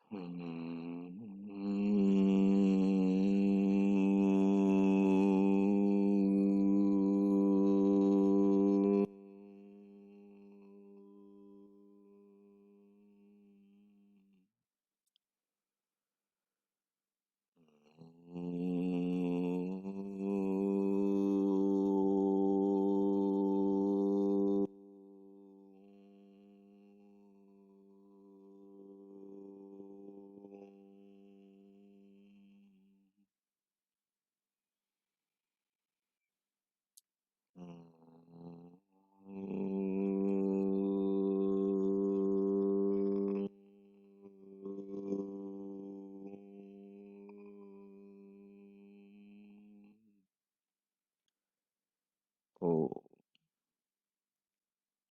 ओ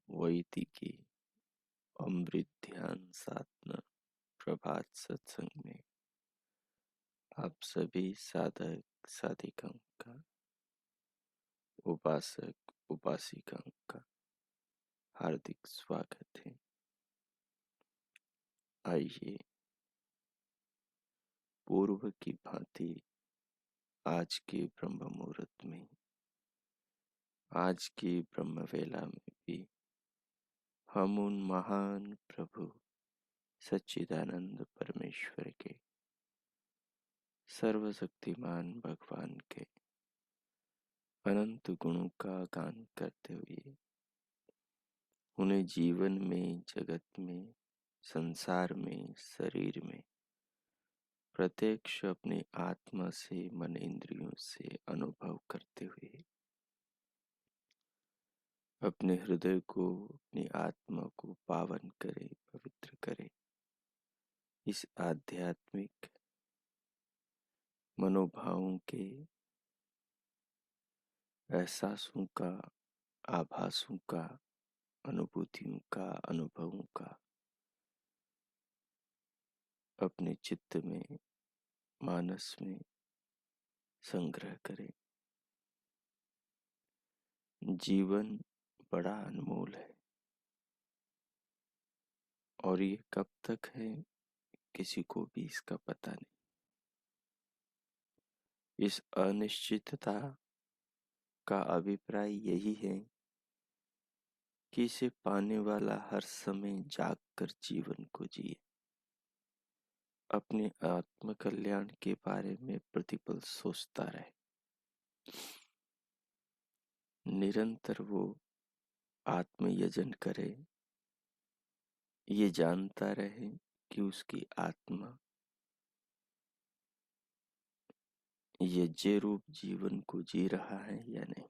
वैदिकी अमृत ध्यान साधना प्रभात सत्संग में आप सभी साधक साधिकाओं का, उपासक उपासिकाओं का हार्दिक स्वागत है। आइए पूर्व की भांति आज के ब्रह्म मुहूर्त में, आज की ब्रह्म वेला में भी हम उन महान प्रभु सच्चिदानंद परमेश्वर के, सर्वशक्तिमान भगवान के अनंत गुणों का गान करते हुए उन्हें जीवन में, जगत में, संसार में, शरीर में प्रत्यक्ष अपने आत्मा से, मन इंद्रियों से अनुभव करते हुए अपने हृदय को, अपनी आत्मा को पावन करे, पवित्र करे। इस आध्यात्मिक मनोभावों के, एहसासों का, आभासों का, अनुभूतियों का, अनुभवों का अपने चित्त में, मानस में संग्रह करें। जीवन बड़ा अनमोल है और ये कब तक है किसी को भी इसका पता नहीं। इस अनिश्चितता का अभिप्राय यही है कि इसे पाने वाला हर समय जागकर जीवन को जिए, अपने आत्म कल्याण के बारे में प्रतिपल सोचता रहे, निरंतर वो आत्मयजन करे, ये जानता रहे कि उसकी आत्मा यज्ञ रूप जीवन को जी रहा है या नहीं।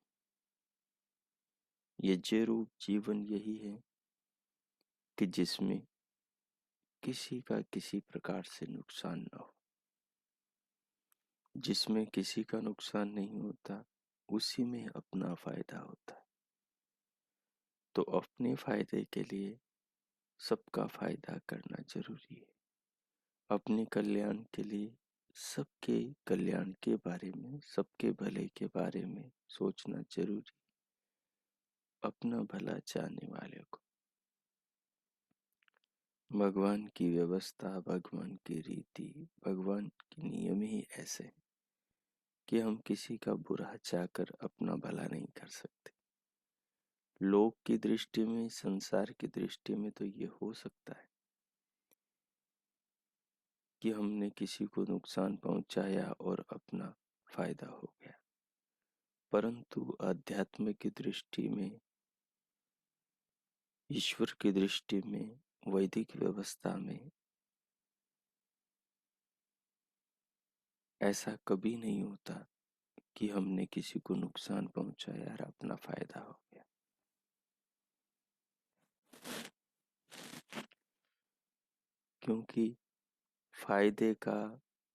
यज्ञ रूप जीवन यही है कि जिसमें किसी का किसी प्रकार से नुकसान न हो। जिसमें किसी का नुकसान नहीं होता उसी में अपना फायदा होता है। तो अपने फायदे के लिए सबका फायदा करना जरूरी है। अपने कल्याण के लिए सबके कल्याण के बारे में, सबके भले के बारे में सोचना जरूरी। अपना भला चाहने वाले को भगवान की व्यवस्था, भगवान की रीति, भगवान के नियम ही ऐसे हैं कि हम किसी का बुरा चाहकर अपना भला नहीं कर सकते। लोक की दृष्टि में, संसार की दृष्टि में तो ये हो सकता है कि हमने किसी को नुकसान पहुंचाया और अपना फायदा हो गया, परंतु अध्यात्म की दृष्टि में, ईश्वर की दृष्टि में, वैदिक व्यवस्था में ऐसा कभी नहीं होता कि हमने किसी को नुकसान पहुंचाया और अपना फायदा हो गया। क्योंकि फायदे का,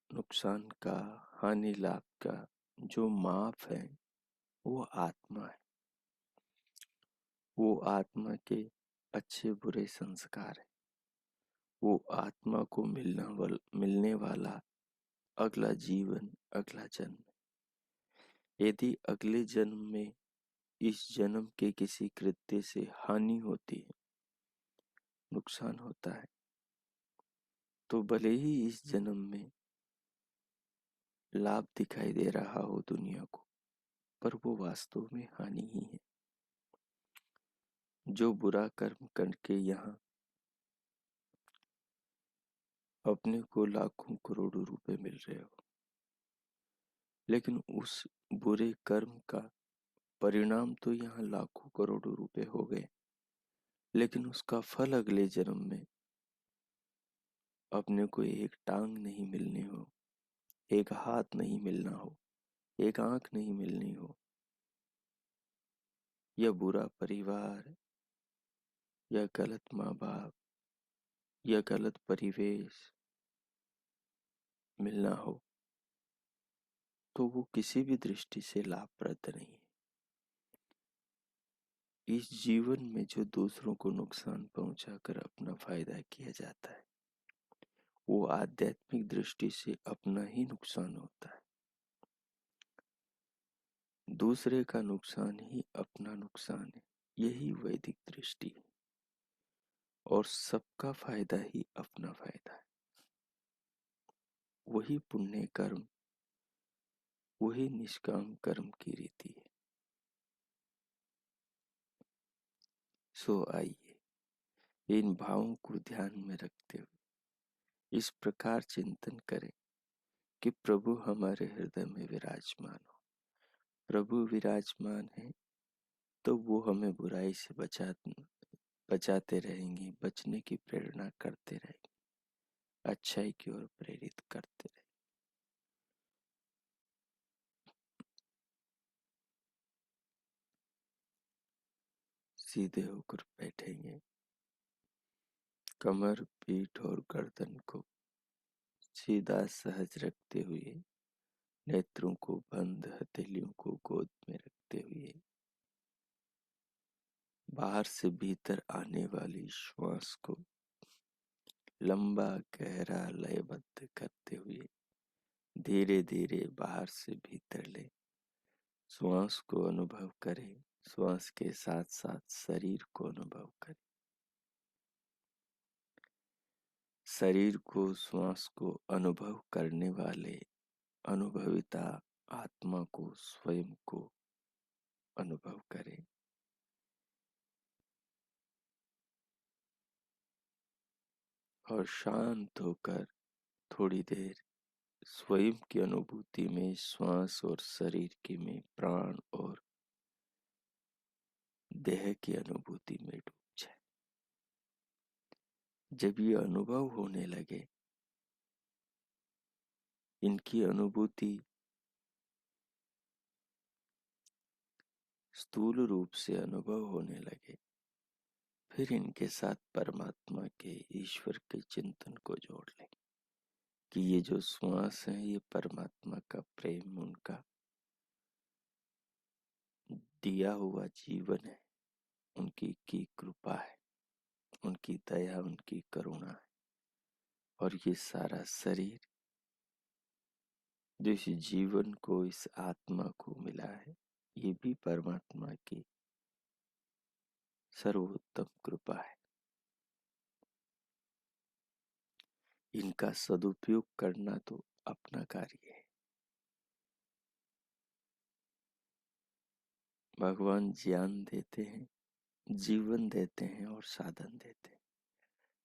नुकसान का, हानि लाभ का जो माप है वो आत्मा है। वो आत्मा के अच्छे बुरे संस्कार है। वो आत्मा को मिलने वाला अगला जीवन, अगला जन्म। यदि अगले जन्म में इस जन्म के किसी कृत्य से हानि होती है, नुकसान होता है, तो भले ही इस जन्म में लाभ दिखाई दे रहा हो दुनिया को, पर वो वास्तव में हानि ही है। जो बुरा कर्म करके यहाँ अपने को लाखों करोड़ों रुपए मिल रहे हो, लेकिन उस बुरे कर्म का परिणाम तो यहाँ लाखों करोड़ों रुपए हो गए, लेकिन उसका फल अगले जन्म में अपने को एक टांग नहीं मिलनी हो, एक हाथ नहीं मिलना हो, एक आंख नहीं मिलनी हो, या बुरा परिवार, या गलत माँ बाप, या गलत परिवेश मिलना हो, तो वो किसी भी दृष्टि से लाभप्रद नहीं है। इस जीवन में जो दूसरों को नुकसान पहुंचाकर अपना फायदा किया जाता है, वो आध्यात्मिक दृष्टि से अपना ही नुकसान होता है। दूसरे का नुकसान ही अपना नुकसान है, यही वैदिक दृष्टि है। और सबका फायदा ही अपना फायदा है। वही पुण्य कर्म, वही निष्काम कर्म की रीति है। सो आइए इन भावों को ध्यान में रखते हुए इस प्रकार चिंतन करें कि प्रभु हमारे हृदय में विराजमान हो। प्रभु विराजमान है तो वो हमें बुराई से बचाते रहेंगे, बचने की प्रेरणा करते रहेंगे, अच्छाई की ओर प्रेरित करते रहेंगे। सीधे होकर बैठेंगे, कमर, पीठ और गर्दन को सीधा सहज रखते हुए, नेत्रों को बंद, हथेलियों को गोद में रखते हुए, बाहर से भीतर आने वाली श्वास को लंबा गहरा लयबद्ध करते हुए धीरे धीरे बाहर से भीतर ले। श्वास को अनुभव करें, श्वास के साथ साथ शरीर को अनुभव करें। शरीर को, श्वास को अनुभव करने वाले अनुभविता आत्मा को, स्वयं को अनुभव करें। और शांत होकर थोड़ी देर स्वयं की अनुभूति में, श्वास और शरीर की में, प्राण और देह की अनुभूति में डूब जाए। जब ये अनुभव होने लगे, इनकी अनुभूति स्थूल रूप से अनुभव होने लगे, फिर इनके साथ परमात्मा के, ईश्वर के चिंतन को जोड़ लें कि ये जो श्वास है ये परमात्मा का प्रेम, उनका दिया हुआ जीवन है, उनकी की कृपा है, उनकी दया, उनकी करुणा है। और ये सारा शरीर जो इस जीवन को, इस आत्मा को मिला है, ये भी परमात्मा की सर्वोत्तम कृपा है। इनका सदुपयोग करना तो अपना कार्य है। भगवान ज्ञान देते हैं, जीवन देते हैं और साधन देते हैं।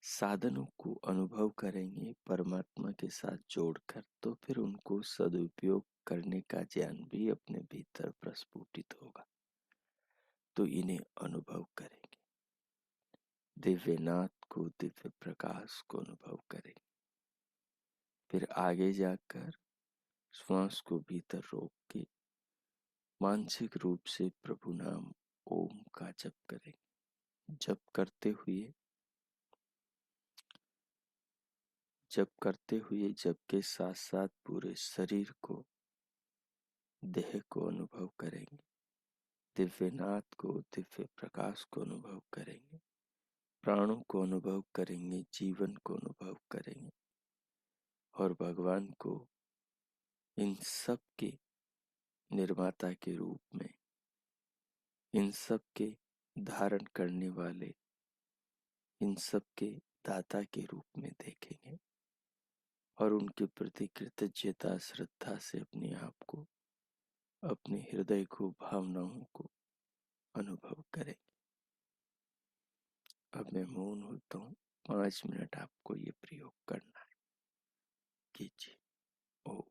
साधनों को अनुभव करेंगे परमात्मा के साथ जोड़कर, तो फिर उनको सदुपयोग करने का ज्ञान भी अपने भीतर प्रस्फुटित होगा, तो इन्हें अनुभव करेंगे। दिव्यनाथ को, दिव्य प्रकाश को अनुभव करेंगे। फिर आगे जाकर श्वास को भीतर रोक के मानसिक रूप से प्रभु नाम ओम का जप करेंगे। जप करते हुए जप के साथ साथ पूरे शरीर को, देह को अनुभव करेंगे। दिव्यनाथ को, दिव्य प्रकाश को अनुभव करेंगे। प्राणों को अनुभव करेंगे, जीवन को अनुभव करेंगे और भगवान को इन सब के निर्माता के रूप में, इन सब के धारण करने वाले, इन सब के दाता के रूप में देखेंगे। और उनके प्रति कृतज्ञता श्रद्धा से अपने आप को, अपने हृदय को, भावनाओं को अनुभव करें। अब मैं मौन होता हूँ। 5 मिनट आपको ये प्रयोग करना है। कीजिए। ओ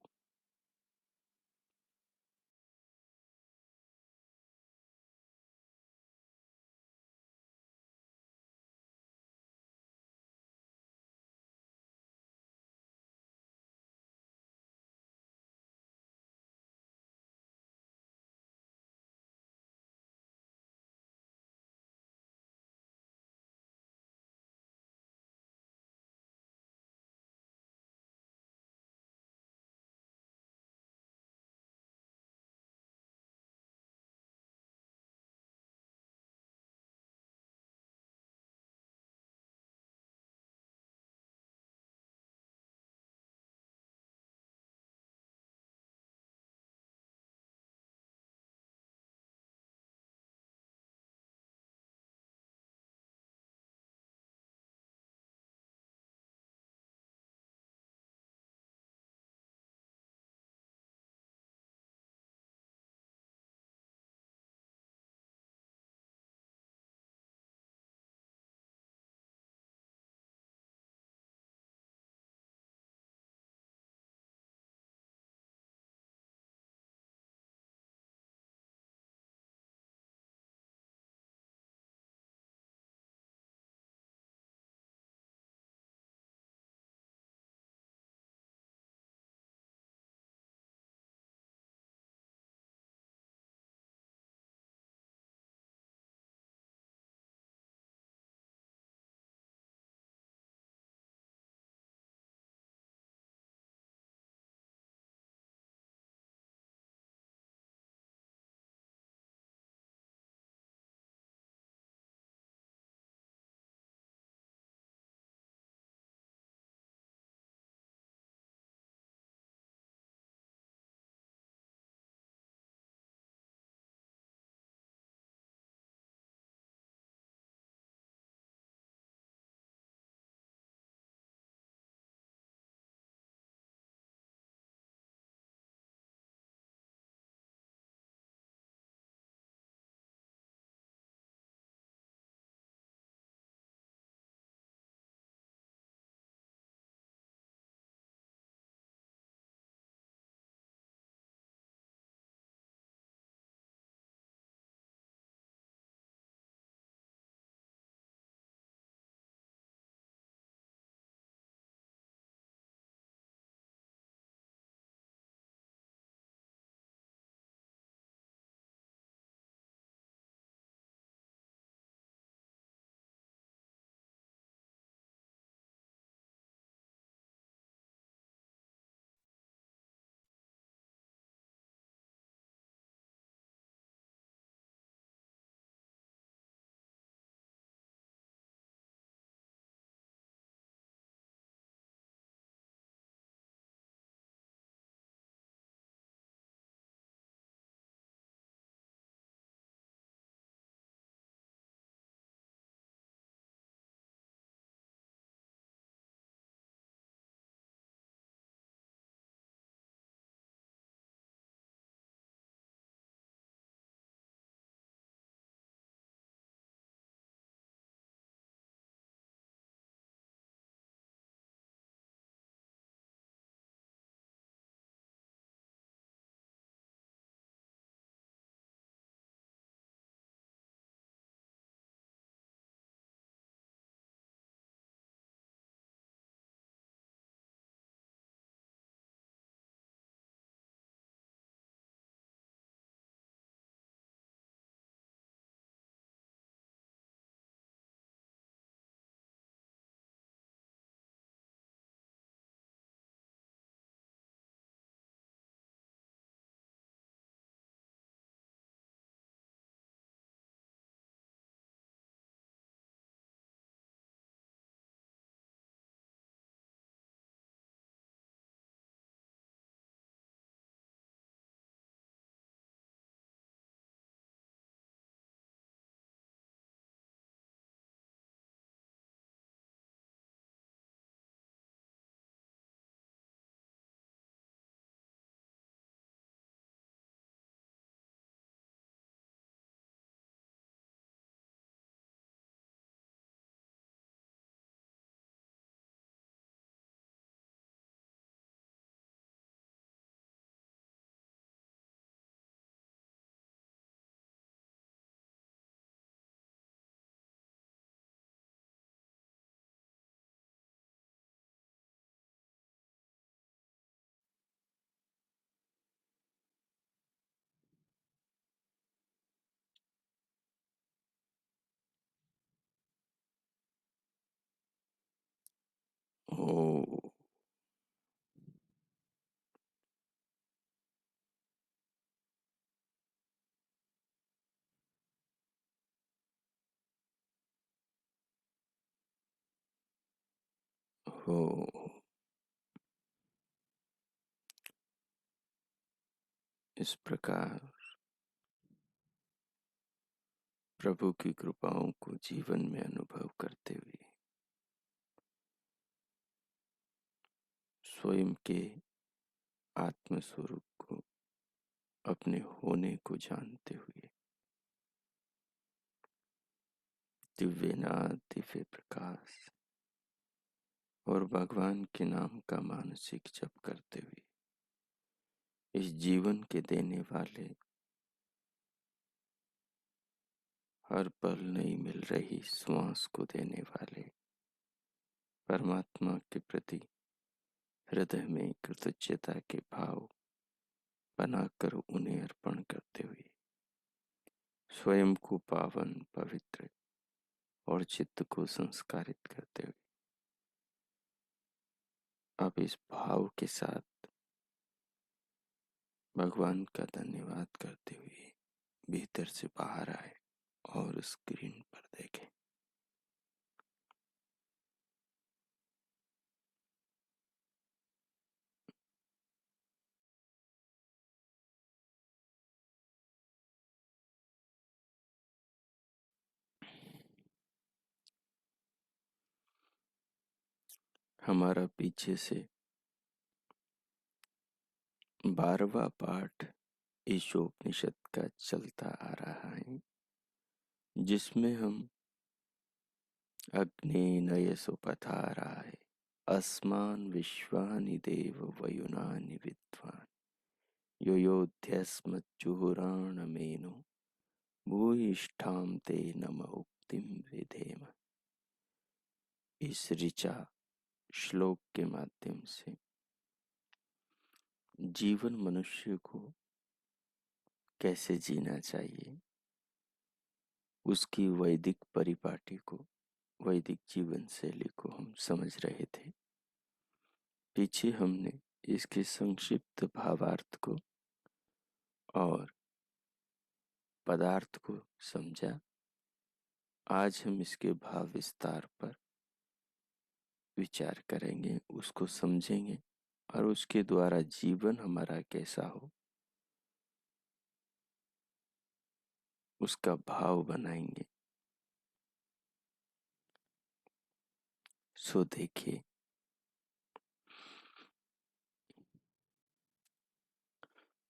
हो। इस प्रकार प्रभु की कृपाओं को जीवन में अनुभव करते हुए स्वयं के आत्म स्वरूप को, अपने होने को जानते हुए दिव्यनाथ दिव्य प्रकाश और भगवान के नाम का मानसिक जप करते हुए इस जीवन के देने वाले, हर पल नई मिल रही श्वास को देने वाले परमात्मा के प्रति हृदय में कृतज्ञता के भाव बनाकर उन्हें अर्पण करते हुए स्वयं को पावन पवित्र और चित्त को संस्कारित करते हुए अब इस भाव के साथ भगवान का धन्यवाद करते हुए भीतर से बाहर आए और स्क्रीन पर देखें। हमारा पीछे से 12वां पाठ ईशोपनिषद का चलता आ रहा है, जिसमें हम अग्नेयसोपथाराय अस्मान् विश्वानि देव वयुनानि विद्वान् यो योध्यस्मज्जुहुराणमेनो भूयिष्ठां ते नम उक्तिं विधेम। इस ऋचा श्लोक के माध्यम से जीवन मनुष्य को कैसे जीना चाहिए, उसकी वैदिक परिपाटी को, वैदिक जीवन शैली को हम समझ रहे थे। पीछे हमने इसके संक्षिप्त भावार्थ को और पदार्थ को समझा। आज हम इसके भाव विस्तार पर विचार करेंगे, उसको समझेंगे और उसके द्वारा जीवन हमारा कैसा हो उसका भाव बनाएंगे। सो देखिए,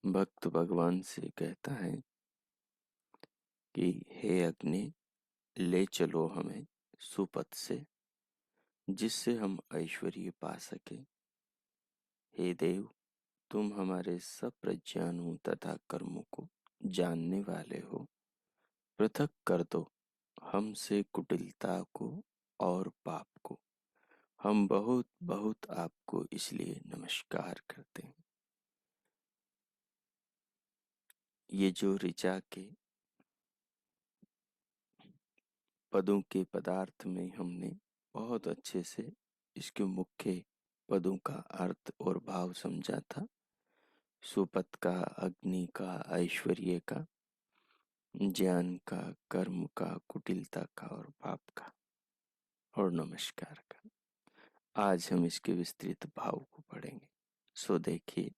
भक्त भगवान से कहता है कि हे अग्नि, ले चलो हमें सुपथ से, जिससे हम ऐश्वर्य पा सके। हे देव, तुम हमारे सब प्रज्ञानों तथा कर्मों को जानने वाले हो, पृथक कर दो हमसे कुटिलता को और पाप को। हम बहुत बहुत आपको इसलिए नमस्कार करते हैं। ये जो ऋचा के पदों के पदार्थ में हमने बहुत अच्छे से इसके मुख्य पदों का अर्थ और भाव समझा था। सुपथ का, अग्नि का, ऐश्वर्य का, ज्ञान का, कर्म का, कुटिलता का और पाप का और नमस्कार का। आज हम इसके विस्तृत भाव को पढ़ेंगे। सो देखिए,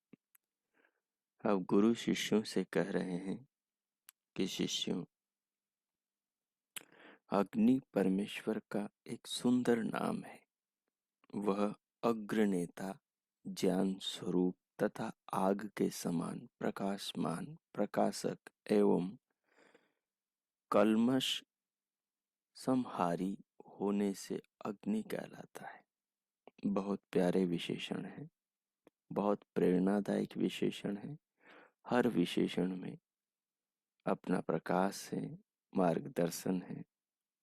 अब गुरु शिष्यों से कह रहे हैं कि शिष्यों, अग्नि परमेश्वर का एक सुंदर नाम है। वह अग्रनेता, ज्ञान स्वरूप तथा आग के समान प्रकाशमान, प्रकाशक एवं कल्मश संहारी होने से अग्नि कहलाता है। बहुत प्यारे विशेषण है, बहुत प्रेरणादायक विशेषण है। हर विशेषण में अपना प्रकाश है, मार्गदर्शन है,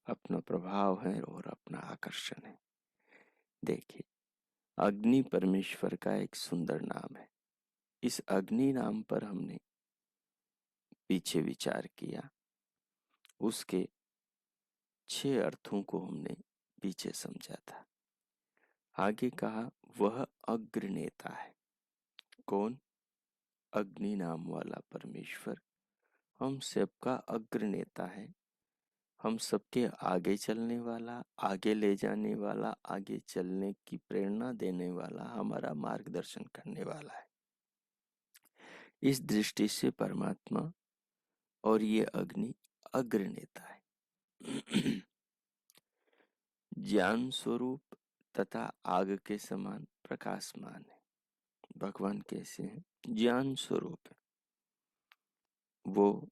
अपना प्रभाव है और अपना आकर्षण है। देखिए, अग्नि परमेश्वर का एक सुंदर नाम है। इस अग्नि नाम पर हमने पीछे विचार किया, उसके 6 अर्थों को हमने पीछे समझा था। आगे कहा, वह अग्रनेता है। कौन? अग्नि नाम वाला परमेश्वर हम सबका अग्रनेता है। हम सबके आगे चलने वाला, आगे ले जाने वाला, आगे चलने की प्रेरणा देने वाला, हमारा मार्गदर्शन करने वाला है। इस दृष्टि से परमात्मा और ये अग्नि अग्रनेता है। ज्ञान स्वरूप तथा आग के समान प्रकाशमान है। भगवान कैसे हैं? ज्ञान स्वरूप है। वो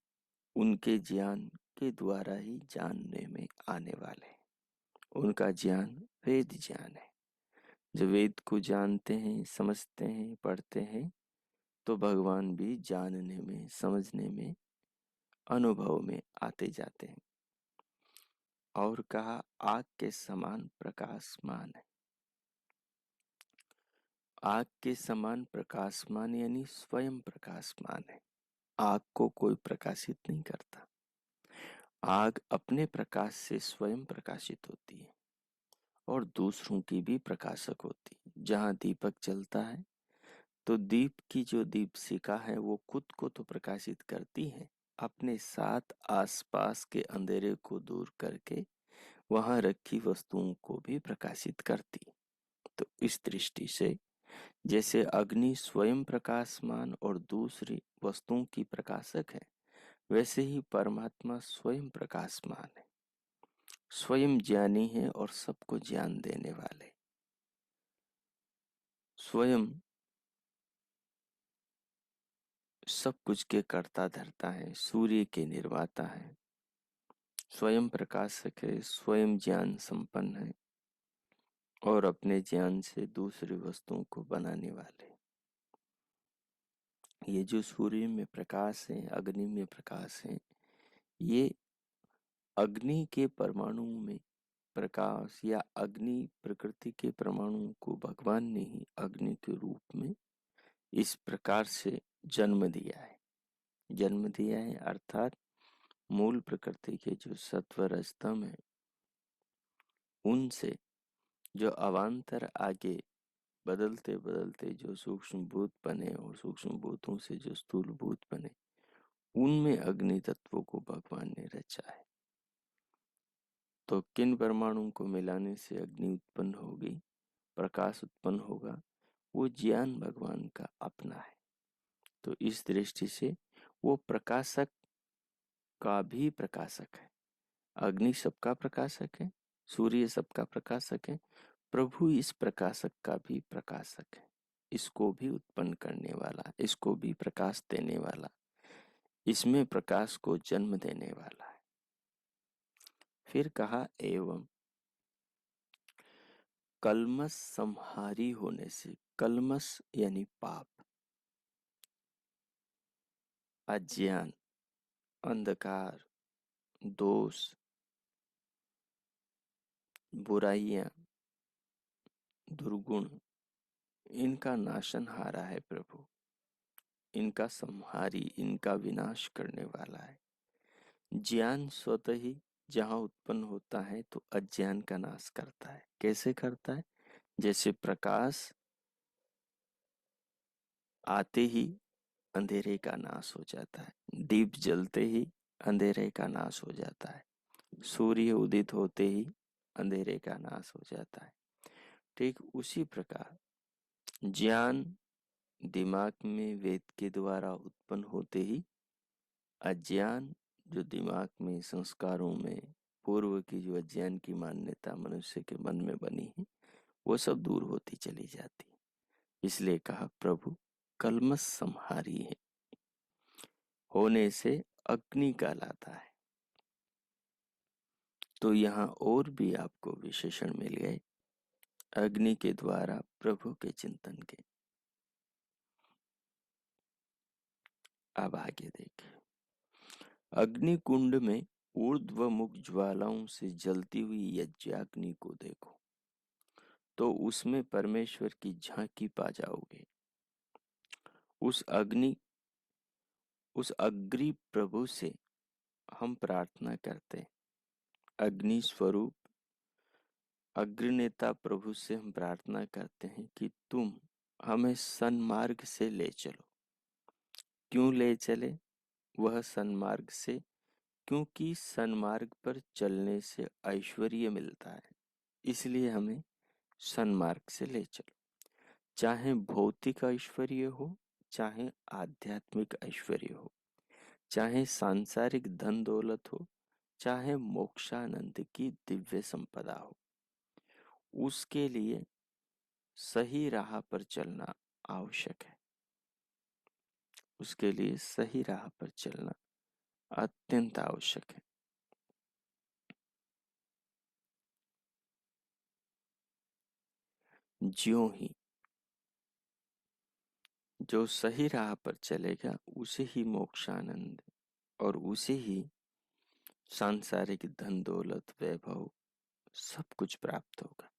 उनके ज्ञान के द्वारा ही जानने में आने वाले हैं। उनका ज्ञान वेद ज्ञान है। जब वेद को जानते हैं, समझते हैं, पढ़ते हैं, तो भगवान भी जानने में, समझने में, अनुभव में आते जाते हैं। और कहा आग के समान प्रकाशमान है। आग के समान प्रकाशमान यानी स्वयं प्रकाशमान है। आग को कोई प्रकाशित नहीं करता। आग अपने प्रकाश से स्वयं प्रकाशित होती है और दूसरों की भी प्रकाशक होती है। जहाँ दीपक जलता है तो दीप की जो दीपशिखा है वो खुद को तो प्रकाशित करती है, अपने साथ आसपास के अंधेरे को दूर करके वहां रखी वस्तुओं को भी प्रकाशित करती। तो इस दृष्टि से जैसे अग्नि स्वयं प्रकाशमान और दूसरी वस्तुओं की प्रकाशक है, वैसे ही परमात्मा स्वयं प्रकाशमान है, स्वयं ज्ञानी है और सबको ज्ञान देने वाले, स्वयं सब कुछ के कर्ता धर्ता है, सूर्य के निर्माता है, स्वयं प्रकाशक है, स्वयं ज्ञान संपन्न है और अपने ज्ञान से दूसरी वस्तुओं को बनाने वाले। ये जो सूर्य में प्रकाश है, अग्नि में प्रकाश है, ये अग्नि के परमाणुओं में प्रकाश या अग्नि प्रकृति के परमाणुओं को भगवान ने ही अग्नि के रूप में इस प्रकार से जन्म दिया है। जन्म दिया है अर्थात मूल प्रकृति के जो सत्व रजतम है, उनसे जो अवान्तर आगे बदलते बदलते जो सूक्ष्म भूत बने और सूक्ष्म भूतों से जो स्थूल भूत बने, उनमें अग्नि तत्वों को भगवान ने रचा है। तो किन परमाणुओं को मिलाने से अग्नि उत्पन्न होगी, प्रकाश उत्पन्न होगा, वो ज्ञान भगवान का अपना है। तो इस दृष्टि से वो प्रकाशक का भी प्रकाशक है। अग्नि सबका प्रकाशक है, सूर्य सबका प्रकाशक है, प्रभु इस प्रकाशक का भी प्रकाशक है। इसको भी उत्पन्न करने वाला, इसको भी प्रकाश देने वाला, इसमें प्रकाश को जन्म देने वाला है। फिर कहा एवं कलमस संहारी होने से, कलमस यानी पाप, अज्ञान, अंधकार, दोष, बुराइयां, दुर्गुण, इनका नाशनहारा है प्रभु, इनका संहारी, इनका विनाश करने वाला है। ज्ञान स्वतः ही जहां उत्पन्न होता है तो अज्ञान का नाश करता है। कैसे करता है? जैसे प्रकाश आते ही अंधेरे का नाश हो जाता है, दीप जलते ही अंधेरे का नाश हो जाता है, सूर्य उदित होते ही अंधेरे का नाश हो जाता है। ठीक उसी प्रकार ज्ञान दिमाग में वेद के द्वारा उत्पन्न होते ही अज्ञान जो दिमाग में, संस्कारों में पूर्व की जो अज्ञान की मान्यता मनुष्य के मन में बनी है, वो सब दूर होती चली जाती। इसलिए कहा प्रभु कलमश संहारी है, होने से अग्नि कहलाता है। तो यहाँ और भी आपको विशेषण मिल गए अग्नि के द्वारा प्रभु के चिंतन के। अब आगे देखिए, अग्नि कुंड में ऊर्ध्वमुख ज्वालाओं से जलती हुई यज्ञाग्नि को देखो तो उसमें परमेश्वर की झांकी पा जाओगे। उस अग्नि, उस अग्नि प्रभु से हम प्रार्थना करते हैं। अग्नि स्वरूप अग्रनेता प्रभु से हम प्रार्थना करते हैं कि तुम हमें सन्मार्ग से ले चलो। क्यों ले चले? वह सन्मार्ग से क्योंकि सन्मार्ग पर चलने से ऐश्वर्य मिलता है, इसलिए हमें सन्मार्ग से ले चलो। चाहे भौतिक ऐश्वर्य हो, चाहे आध्यात्मिक ऐश्वर्य हो, चाहे सांसारिक धन दौलत हो, चाहे मोक्षानंद की दिव्य संपदा हो, उसके लिए सही राह पर चलना आवश्यक है। उसके लिए सही राह पर चलना अत्यंत आवश्यक है। ज्यों ही जो सही राह पर चलेगा उसे ही मोक्षानंद और उसे ही सांसारिक धन दौलत वैभव सब कुछ प्राप्त होगा।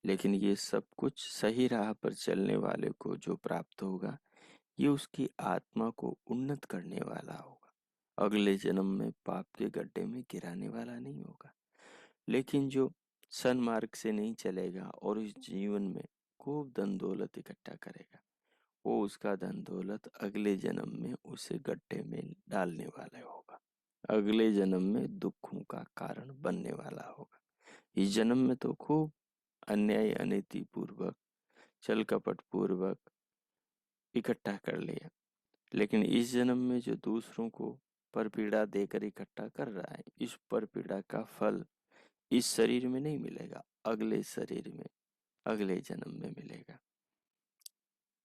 लेकिन ये सब कुछ सही राह पर चलने वाले को जो प्राप्त होगा, ये उसकी आत्मा को उन्नत करने वाला होगा, अगले जन्म में पाप के गड्ढे में गिराने वाला नहीं होगा। लेकिन जो सन्मार्ग से नहीं चलेगा और इस जीवन में खूब धन दौलत इकट्ठा करेगा, वो उसका धन दौलत अगले जन्म में उसे गड्ढे में डालने वाला होगा, अगले जन्म में दुखों का कारण बनने वाला होगा। इस जन्म में तो खूब अन्याय अनीति पूर्वक, छल कपट पूर्वक इकट्ठा कर लिया, लेकिन इस जन्म में जो दूसरों को परपीड़ा देकर इकट्ठा कर रहा है, इस परपीड़ा का फल इस शरीर में नहीं मिलेगा, अगले शरीर में, अगले जन्म में मिलेगा।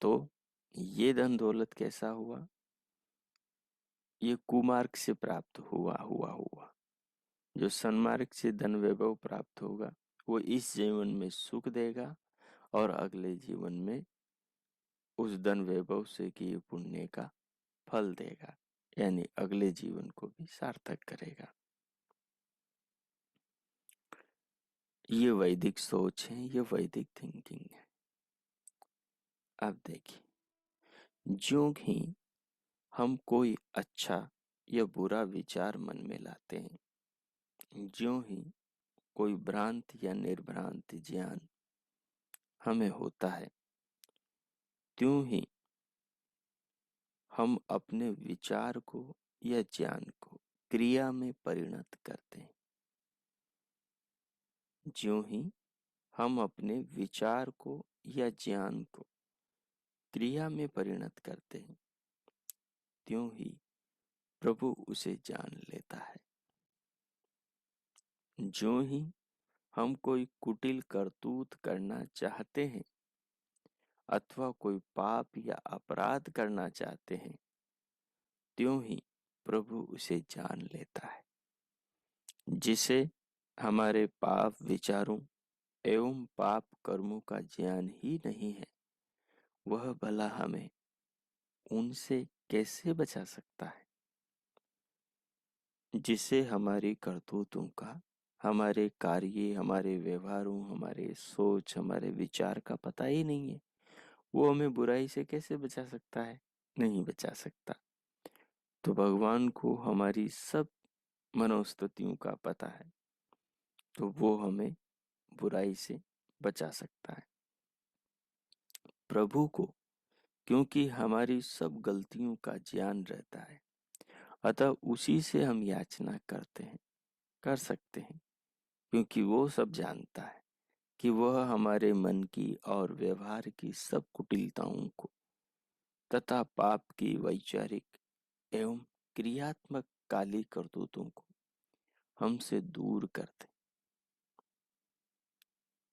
तो ये धन दौलत कैसा हुआ? ये कुमार्ग से प्राप्त हुआ। जो सन्मार्ग से धन वैभव प्राप्त होगा, वो इस जीवन में सुख देगा और अगले जीवन में उस धन वैभव से किए पुण्य का फल देगा, यानी अगले जीवन को भी सार्थक करेगा। ये वैदिक सोच है, ये वैदिक थिंकिंग है। अब देखिए, ज्यों ही हम कोई अच्छा या बुरा विचार मन में लाते हैं, ज्यों ही कोई भ्रांत या निर्भ्रांत ज्ञान हमें होता है, त्यों ही हम अपने विचार को या ज्ञान को क्रिया में परिणत करते हैं। ज्यों ही हम अपने विचार को या ज्ञान को क्रिया में परिणत करते हैं, त्यों ही प्रभु उसे जान लेता है। ज्यों ही हम कोई कुटिल करतूत करना चाहते हैं अथवा कोई पाप या अपराध करना चाहते हैं, त्यों ही प्रभु उसे जान लेता है। जिसे हमारे पाप विचारों एवं पाप कर्मों का ज्ञान ही नहीं है, वह भला हमें उनसे कैसे बचा सकता है? जिसे हमारी करतूतों का, हमारे कार्य, हमारे व्यवहारों, हमारे सोच, हमारे विचार का पता ही नहीं है, वो हमें बुराई से कैसे बचा सकता है? नहीं बचा सकता। तो भगवान को हमारी सब मनोस्थितियों का पता है, तो वो हमें बुराई से बचा सकता है। प्रभु को क्योंकि हमारी सब गलतियों का ज्ञान रहता है, अतः उसी से हम याचना करते हैं, कर सकते हैं, क्योंकि वो सब जानता है कि वह हमारे मन की और व्यवहार की सब कुटिलताओं को तथा पाप की वैचारिक एवं क्रियात्मक काली करतूतों को हमसे दूर कर दे।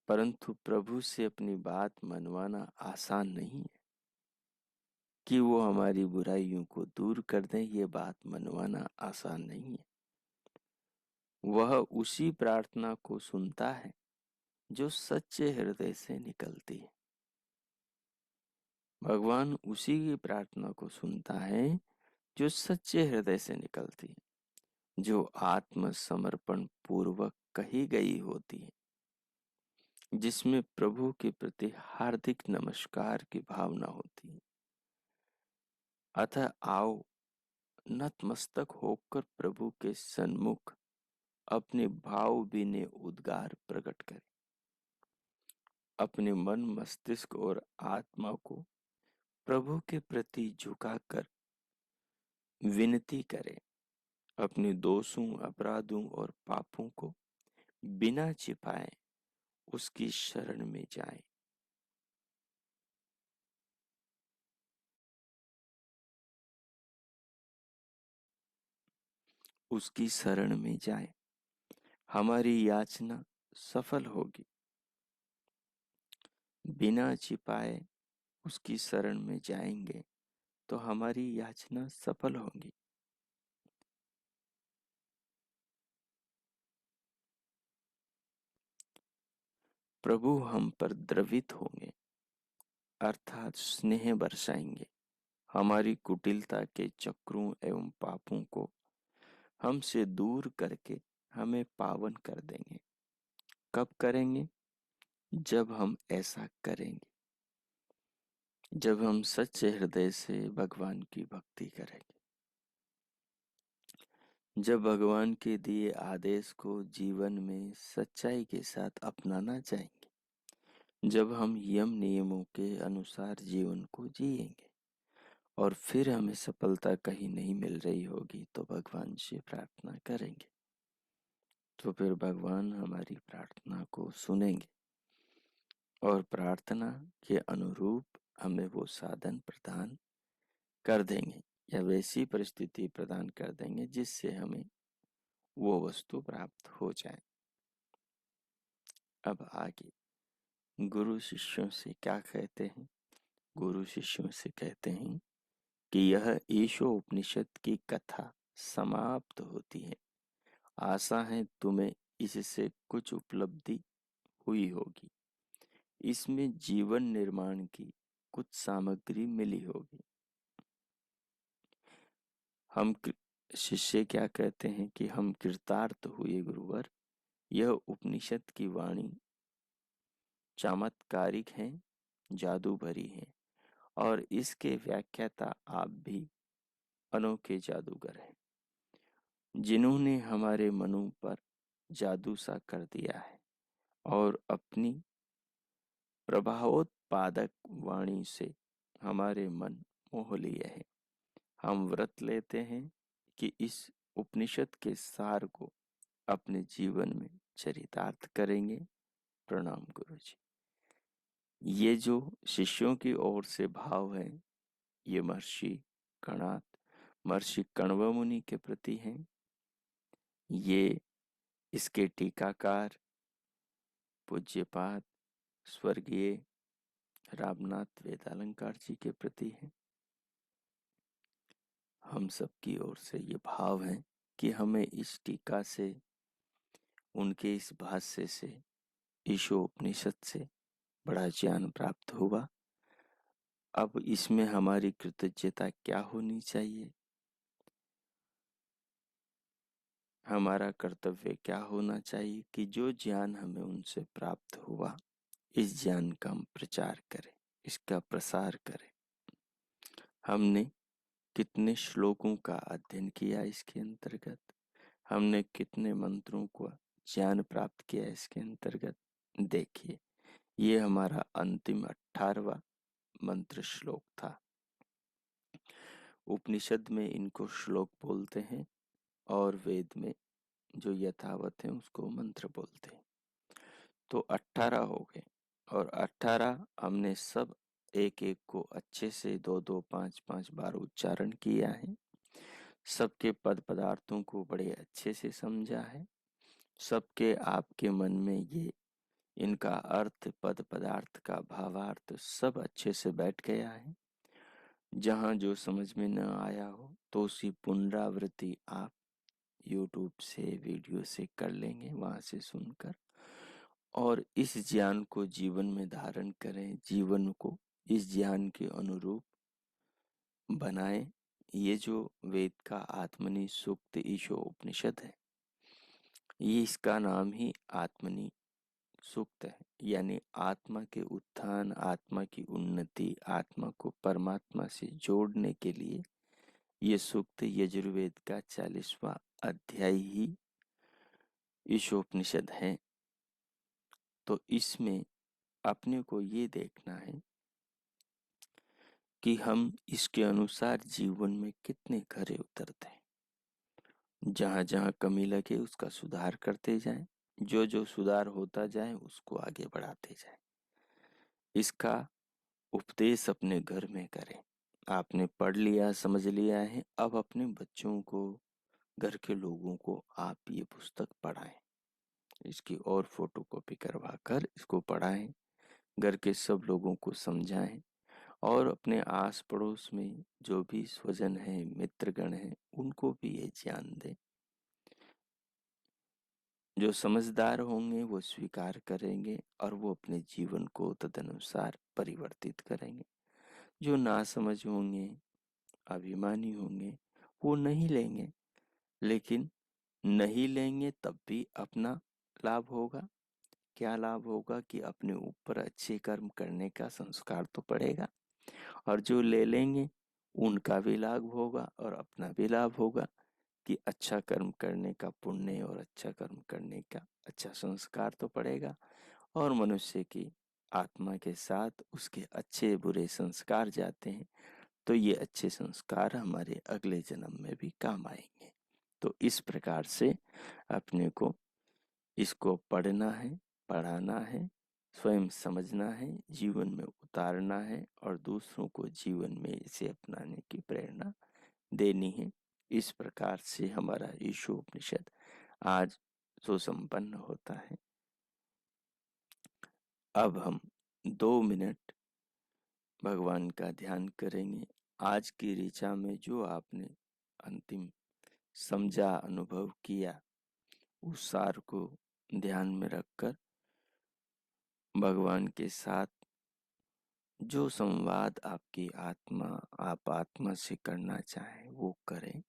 परंतु प्रभु से अपनी बात मनवाना आसान नहीं है। कि वो हमारी बुराइयों को दूर कर दें, ये बात मनवाना आसान नहीं है। वह उसी प्रार्थना को सुनता है जो सच्चे हृदय से निकलती है। भगवान उसी की प्रार्थना को सुनता है जो सच्चे हृदय से निकलती है, जो आत्मसमर्पण पूर्वक कही गई होती है, जिसमें प्रभु के प्रति हार्दिक नमस्कार की भावना होती है। अतः आओ नतमस्तक होकर प्रभु के सन्मुख अपने भाव भीने उद्गार प्रकट करें, अपने मन, मस्तिष्क और आत्मा को प्रभु के प्रति झुकाकर विनती करें अपने दोषों, अपराधों और पापों को बिना छिपाए उसकी शरण में जाएं। उसकी शरण में जाएं, हमारी याचना सफल होगी। बिना छिपाए उसकी शरण में जाएंगे तो हमारी याचना सफल होगी। प्रभु हम पर द्रवित होंगे, अर्थात स्नेह बरसाएंगे। हमारी कुटिलता के चक्रों एवं पापों को हमसे दूर करके हमें पावन कर देंगे। कब करेंगे? जब हम ऐसा करेंगे, जब हम सच्चे हृदय से भगवान की भक्ति करेंगे, जब भगवान के दिए आदेश को जीवन में सच्चाई के साथ अपनाना चाहेंगे, जब हम यम नियमों के अनुसार जीवन को जिएंगे और फिर हमें सफलता कहीं नहीं मिल रही होगी तो भगवान से प्रार्थना करेंगे, तो फिर भगवान हमारी प्रार्थना को सुनेंगे और प्रार्थना के अनुरूप हमें वो साधन प्रदान कर देंगे या वैसी परिस्थिति प्रदान कर देंगे जिससे हमें वो वस्तु प्राप्त हो जाए। अब आगे गुरु शिष्यों से क्या कहते हैं? गुरु शिष्यों से कहते हैं कि यह ईशो उपनिषद की कथा समाप्त होती है। आशा है तुम्हें इससे कुछ उपलब्धि हुई होगी। इसमें जीवन निर्माण की कुछ सामग्री मिली होगी। हम शिष्य क्या कहते हैं कि हम कृतार्थ हुए गुरुवर। यह उपनिषद की वाणी चमत्कारिक है, जादू भरी है और इसके व्याख्याता आप भी अनोखे जादूगर हैं, जिन्होंने हमारे मनों पर जादू सा कर दिया है और अपनी प्रभावोत्पादक वाणी से हमारे मन मोह लिए हैं। हम व्रत लेते हैं कि इस उपनिषद के सार को अपने जीवन में चरितार्थ करेंगे। प्रणाम गुरु जी। ये जो शिष्यों की ओर से भाव है, ये महर्षि कण्व मुनि के प्रति हैं। ये इसके टीकाकार पूज्यपाद स्वर्गीय रामनाथ वेदालंकार जी के प्रति हैं। हम सबकी ओर से ये भाव है कि हमें इस टीका से, उनके इस भाष्य से, ईशो उपनिषद से बड़ा ज्ञान प्राप्त हुआ। अब इसमें हमारी कृतज्ञता क्या होनी चाहिए? हमारा कर्तव्य क्या होना चाहिए कि जो ज्ञान हमें उनसे प्राप्त हुआ, इस ज्ञान का हम प्रचार करें, इसका प्रसार करें। हमने कितने श्लोकों का अध्ययन किया इसके अंतर्गत, हमने कितने मंत्रों को ज्ञान प्राप्त किया इसके अंतर्गत। देखिए, ये हमारा अंतिम 18वां मंत्र श्लोक था। उपनिषद में इनको श्लोक बोलते हैं और वेद में जो यथावत है उसको मंत्र बोलते हैं। तो 18 हो गए और 18 हमने सब एक एक को अच्छे से 2-2, 5-5 बार उच्चारण किया है। सबके पद पदार्थों को बड़े अच्छे से समझा है। सबके आपके मन में ये इनका अर्थ, पद पदार्थ का भावार्थ सब अच्छे से बैठ गया है। जहां जो समझ में न आया हो तो उसी पुनरावृत्ति आप YouTube से, वीडियो से कर लेंगे, वहां से सुनकर, और इस ज्ञान को जीवन में धारण करें, जीवन को इस ज्ञान के अनुरूप बनाएं। ये जो वेद का आत्मनि सूक्त ईशो उपनिषद है, ये इसका नाम ही आत्मनि सूक्त है, यानी आत्मा के उत्थान, आत्मा की उन्नति, आत्मा को परमात्मा से जोड़ने के लिए ये सूक्त यजुर्वेद का 40वां अध्याय ही ईशोपनिषद है। तो इसमें अपने को ये देखना है कि हम इसके अनुसार जीवन में कितने खरे उतरते हैं। जहाँ जहाँ कमी लगे उसका सुधार करते जाएं। जो जो सुधार होता जाए उसको आगे बढ़ाते जाएं। इसका उपदेश अपने घर में करें। आपने पढ़ लिया, समझ लिया है, अब अपने बच्चों को, घर के लोगों को आप ये पुस्तक पढ़ाएं। इसकी और फोटोकॉपी करवा कर इसको पढ़ाएं, घर के सब लोगों को समझाएं और अपने आस पड़ोस में जो भी स्वजन है, मित्रगण है, उनको भी ये ज्ञान दें। जो समझदार होंगे वो स्वीकार करेंगे और वो अपने जीवन को तदनुसार परिवर्तित करेंगे। जो नासमझ होंगे, अभिमानी होंगे, वो नहीं लेंगे। लेकिन नहीं लेंगे तब भी अपना लाभ होगा। क्या लाभ होगा कि अपने ऊपर अच्छे कर्म करने का संस्कार तो पड़ेगा, और जो ले लेंगे उनका भी लाभ होगा और अपना भी लाभ होगा कि अच्छा कर्म करने का पुण्य और अच्छा कर्म करने का अच्छा संस्कार तो पड़ेगा, और मनुष्य की आत्मा के साथ उसके अच्छे बुरे संस्कार जाते हैं। तो ये अच्छे संस्कार हमारे अगले जन्म में भी काम आएंगे। तो इस प्रकार से अपने को इसको पढ़ना है, पढ़ाना है, स्वयं समझना है, जीवन में उतारना है और दूसरों को जीवन में इसे अपनाने की प्रेरणा देनी है। इस प्रकार से हमारा ईशो उपनिषद आज सुसंपन्न होता है। अब हम 2 मिनट भगवान का ध्यान करेंगे। आज की ऋचा में जो आपने अंतिम समझा, अनुभव किया, उस सार को ध्यान में रखकर भगवान के साथ जो संवाद आपकी आत्मा, आप आत्मा से करना चाहें वो करें।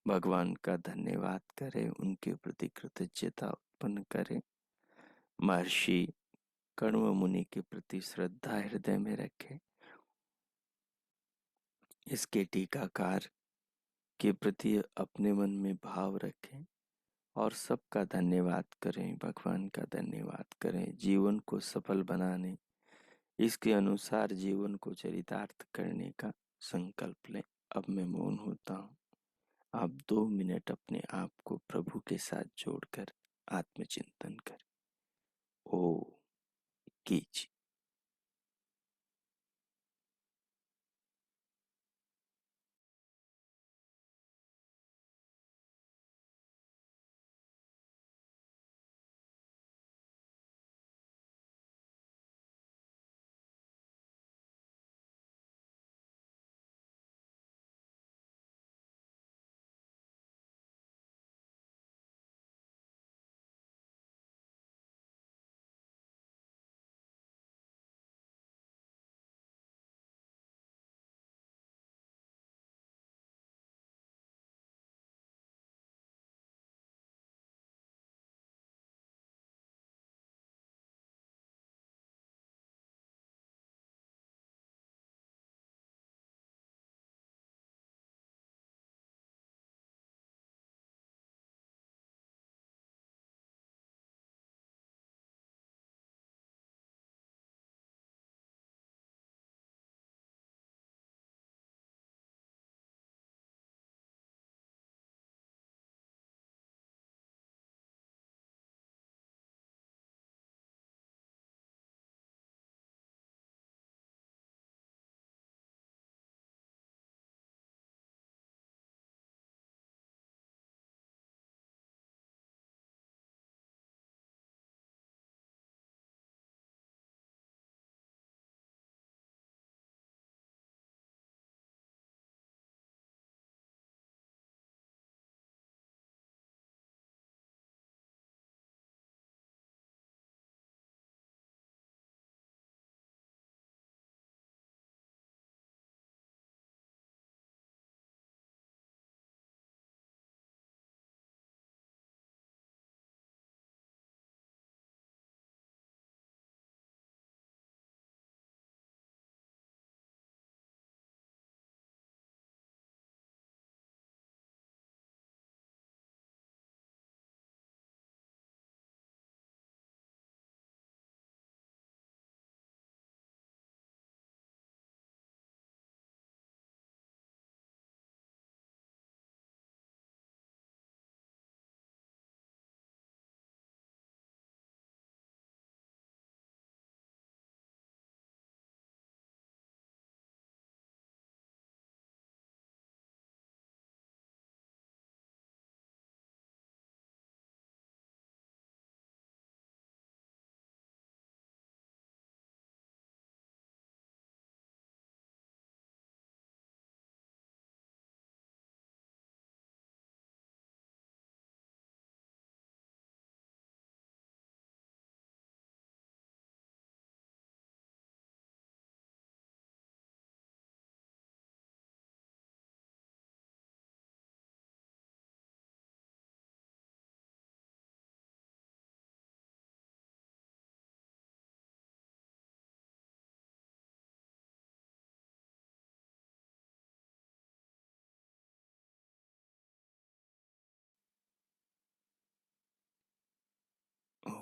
भगवान का धन्यवाद करें, उनके प्रति कृतज्ञता उत्पन्न करें। महर्षि कण्व मुनि के प्रति श्रद्धा हृदय में रखें। इसके टीकाकार के प्रति अपने मन में भाव रखें और सबका धन्यवाद करें, भगवान का धन्यवाद करें। जीवन को सफल बनाने, इसके अनुसार जीवन को चरितार्थ करने का संकल्प लें। अब मैं मौन होता हूँ। आप 2 मिनट अपने आप को प्रभु के साथ जोड़कर आत्मचिंतन करें। ओ कीजिए।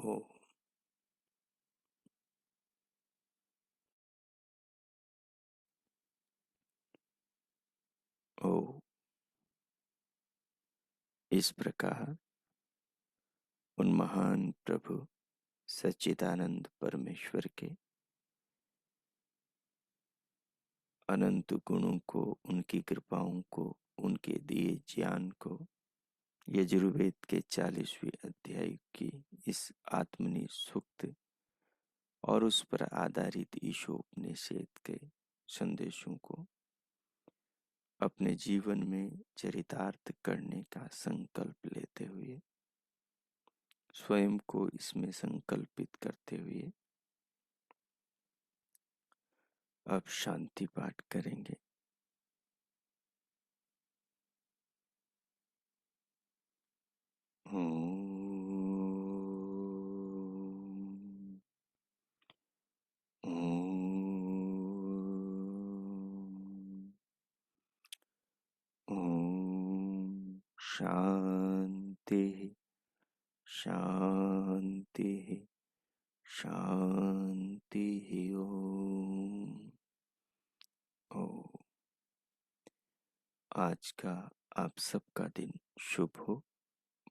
ओ। ओ। इस प्रकार उन महान प्रभु सच्चिदानंद परमेश्वर के अनंत गुणों को, उनकी कृपाओं को, उनके दिए ज्ञान को यजुर्वेद के 40वें अध्याय की इस आत्मनि सूक्त और उस पर आधारित ईशोपनिषद के संदेशों को अपने जीवन में चरितार्थ करने का संकल्प लेते हुए, स्वयं को इसमें संकल्पित करते हुए अब शांति पाठ करेंगे। ओम शांति शांति शांति। ओम। ओम। आज का आप सबका दिन शुभ हो,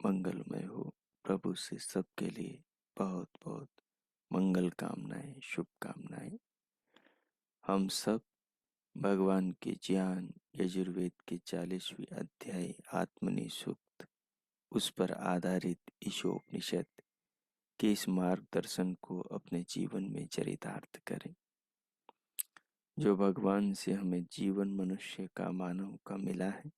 मंगलमय हो। प्रभु से सबके लिए बहुत बहुत मंगल कामनाएं, शुभकामनाएं। हम सब भगवान के ज्ञान यजुर्वेद के 40वें अध्याय आत्मनि सूक्त, उस पर आधारित ईशोपनिषद के इस मार्गदर्शन को अपने जीवन में चरितार्थ करें। जो भगवान से हमें जीवन मनुष्य का, मानव का मिला है,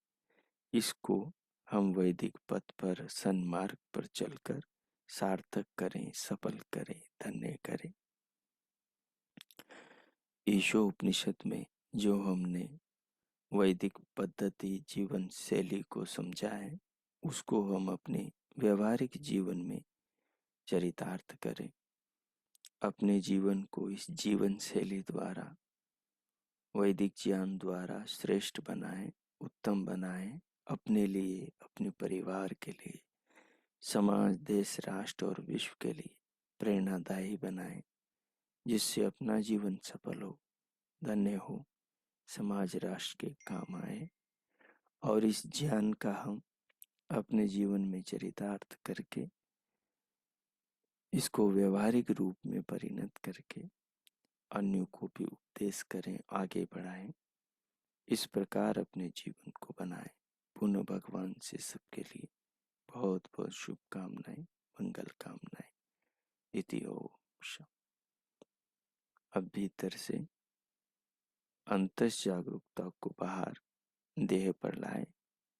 इसको हम वैदिक पथ पर, सन्मार्ग पर चलकर सार्थक करें, सफल करें, धन्य करें। ईशोपनिषद में जो हमने वैदिक पद्धति जीवन शैली को समझा है, उसको हम अपने व्यवहारिक जीवन में चरितार्थ करें। अपने जीवन को इस जीवन शैली द्वारा, वैदिक ज्ञान द्वारा श्रेष्ठ बनाएं, उत्तम बनाएं। अपने लिए, अपने परिवार के लिए, समाज, देश, राष्ट्र और विश्व के लिए प्रेरणादायी बनाएं, जिससे अपना जीवन सफल हो, धन्य हो, समाज राष्ट्र के काम आए। और इस ज्ञान का हम अपने जीवन में चरितार्थ करके, इसको व्यवहारिक रूप में परिणत करके अन्यों को भी उपदेश करें, आगे बढ़ाएं। इस प्रकार अपने जीवन को बनाएं। पुनः भगवान से सबके लिए बहुत बहुत शुभकामनाएं, मंगल कामनाएं। इति ओम। अब भीतर से अंतस जागरूकता को बाहर देह पर लाएं,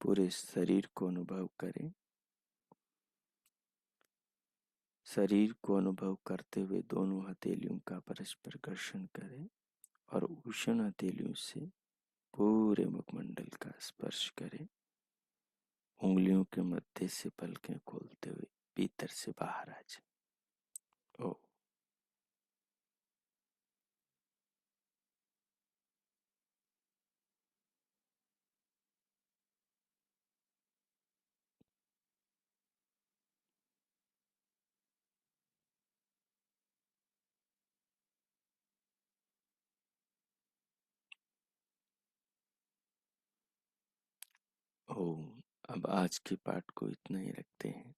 पूरे शरीर को अनुभव करें। शरीर को अनुभव करते हुए दोनों हथेलियों का परस्पर घर्षण करें और उष्ण हथेलियों से पूरे मुखमंडल का स्पर्श करें। उंगलियों के मध्य से पलकें खोलते हुए भीतर से बाहर आ जाए। ओ। ओम। अब आज के पाठ को इतना ही रखते हैं।